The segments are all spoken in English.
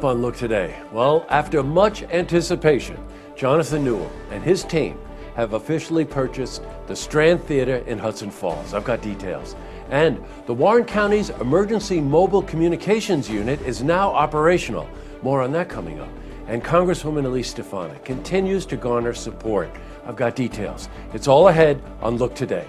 up on Look Today? Well, after much anticipation, Jonathan Newell and his team have officially purchased the Strand Theater in Hudson Falls. I've got details. And the Warren County's Emergency Mobile Communications Unit is now operational. More on that coming up. And Congresswoman Elise Stefanik continues to garner support. I've got details. It's all ahead on Look Today.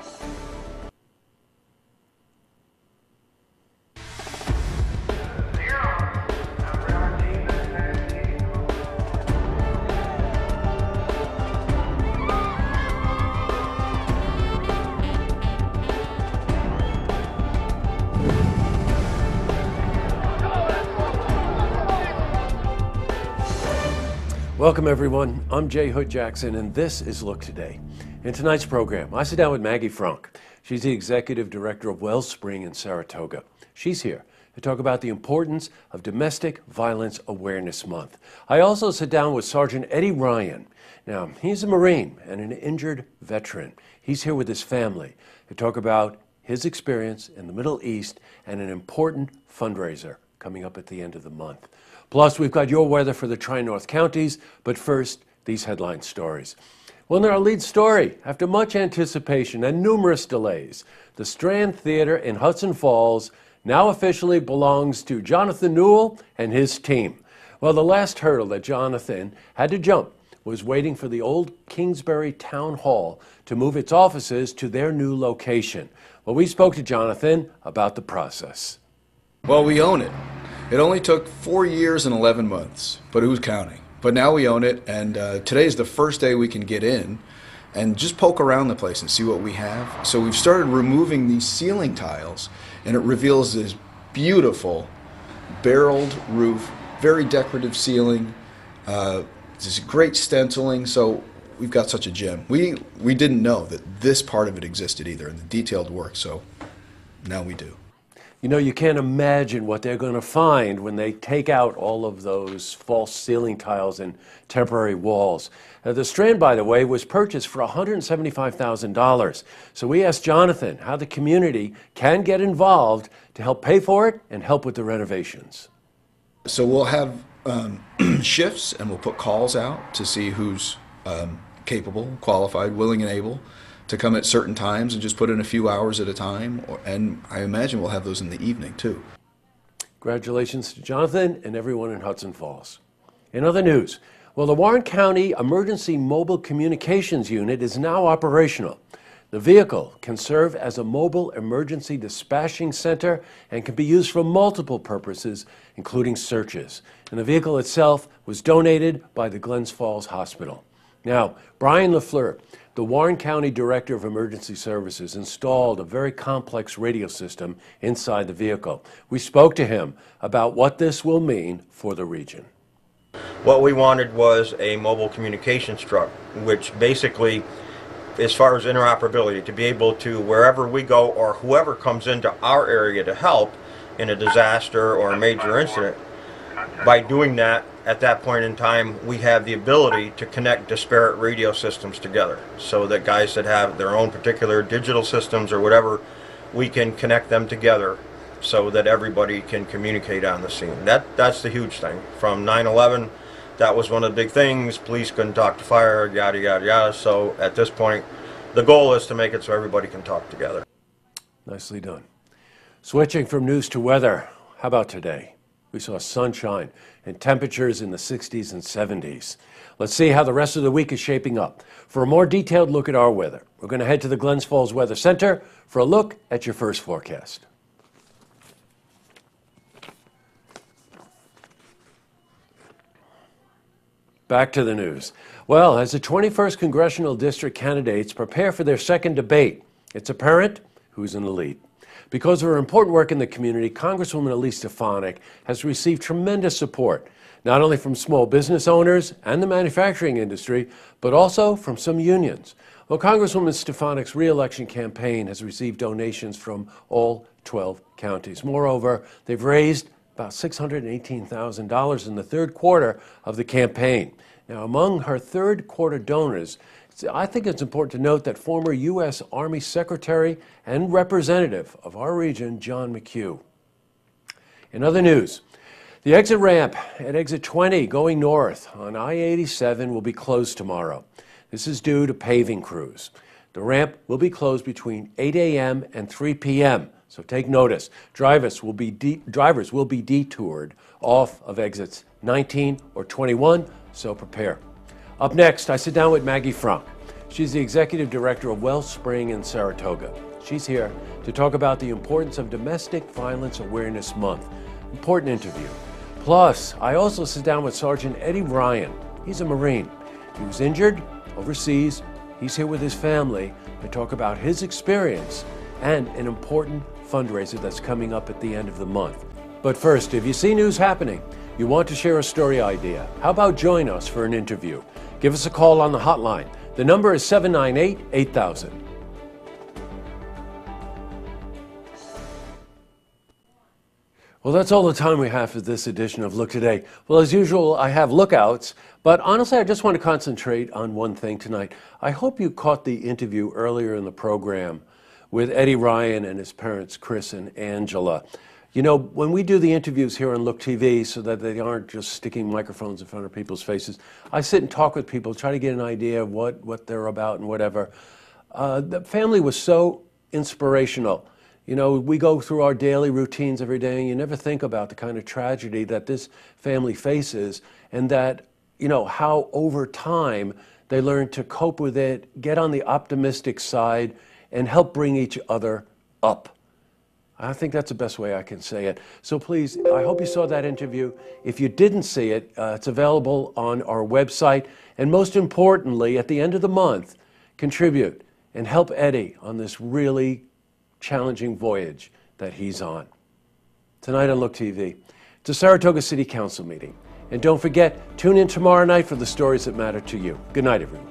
Welcome everyone, I'm Jay Hood Jackson and this is Look Today. In tonight's program, I sit down with Maggie Frank. She's the Executive Director of Wellspring in Saratoga. She's here to talk about the importance of Domestic Violence Awareness Month. I also sit down with Sergeant Eddie Ryan. Now, he's a Marine and an injured veteran. He's here with his family to talk about his experience in the Middle East and an important fundraiser coming up at the end of the month. Plus, we've got your weather for the Tri-North counties, but first, these headline stories. Well, in our lead story, after much anticipation and numerous delays, the Strand Theater in Hudson Falls now officially belongs to Jonathan Newell and his team. Well, the last hurdle that Jonathan had to jump was waiting for the old Kingsbury Town Hall to move its offices to their new location. Well, we spoke to Jonathan about the process. Well, we own it. It only took 4 years and 11 months, but who's counting? But now we own it, and today is the first day we can get in and just poke around the place and see what we have. So we've started removing these ceiling tiles, and it reveals this beautiful barreled roof, very decorative ceiling, this great stenciling. So we've got such a gem. We didn't know that this part of it existed either, and the detailed work, so now we do. You know, you can't imagine what they're going to find when they take out all of those false ceiling tiles and temporary walls. The Strand, by the way, was purchased for $175,000. So we asked Jonathan how the community can get involved to help pay for it and help with the renovations. So we'll have shifts, and we'll put calls out to see who's capable, qualified, willing, and able to come at certain times and just put in a few hours at a time, and I imagine we'll have those in the evening too. Congratulations to Jonathan and everyone in Hudson Falls. In other news, well, the Warren County Emergency Mobile Communications Unit is now operational. The vehicle can serve as a mobile emergency dispatching center and can be used for multiple purposes, including searches. And the vehicle itself was donated by the Glens Falls Hospital. Now, Brian LaFleur, the Warren County Director of Emergency Services, installed a very complex radio system inside the vehicle. We spoke to him about what this will mean for the region. What we wanted was a mobile communications truck, which basically, as far as interoperability, to be able to, wherever we go or whoever comes into our area to help in a disaster or a major incident, by doing that, at that point in time, we have the ability to connect disparate radio systems together, so that guys that have their own particular digital systems or whatever, we can connect them together so that everybody can communicate on the scene. That's the huge thing. From 9/11, that was one of the big things. Police couldn't talk to fire, yada, yada, yada. So at this point, the goal is to make it so everybody can talk together. Nicely done. Switching from news to weather, how about today? We saw sunshine and temperatures in the 60s and 70s. Let's see how the rest of the week is shaping up. For a more detailed look at our weather, we're going to head to the Glens Falls Weather Center for a look at your first forecast. Back to the news. Well, as the 21st Congressional District candidates prepare for their second debate, it's apparent who's in the lead. Because of her important work in the community, Congresswoman Elise Stefanik has received tremendous support, not only from small business owners and the manufacturing industry, but also from some unions. Well, Congresswoman Stefanik's re-election campaign has received donations from all 12 counties. Moreover, they've raised about $618,000 in the third quarter of the campaign. Now, among her third quarter donors, I think it's important to note that former U.S. Army Secretary and representative of our region, John McHugh. In other news, The exit ramp at exit 20 going north on I-87 will be closed tomorrow. This is due to paving crews. The ramp will be closed between 8 a.m. and 3 p.m., so take notice. Drivers will be detoured off of exits 19 or 21, so prepare. Up next, I sit down with Maggie Frank. She's the Executive Director of Wellspring in Saratoga. She's here to talk about the importance of Domestic Violence Awareness Month. Important interview. Plus, I also sit down with Sergeant Eddie Ryan. He's a Marine. He was injured overseas. He's here with his family to talk about his experience and an important fundraiser that's coming up at the end of the month. But first, if you see news happening, you want to share a story idea, how about join us for an interview? Give us a call on the hotline. The number is 798-8000. Well, that's all the time we have for this edition of Look Today. Well, as usual, I have lookouts, but honestly, I just want to concentrate on one thing tonight. I hope you caught the interview earlier in the program with Eddie Ryan and his parents, Chris and Angela. You know, when we do the interviews here on Look TV so that they aren't just sticking microphones in front of people's faces, I sit and talk with people, try to get an idea of what they're about and whatever. The family was so inspirational. You know, we go through our daily routines every day, and you never think about the kind of tragedy that this family faces, and that, you know, how over time they learn to cope with it, get on the optimistic side, and help bring each other up. I think that's the best way I can say it. So please, I hope you saw that interview. If you didn't see it, it's available on our website. And most importantly, at the end of the month, contribute and help Eddie on this really challenging voyage that he's on. Tonight on Look TV, it's a Saratoga City Council meeting. And don't forget, tune in tomorrow night for the stories that matter to you. Good night, everyone.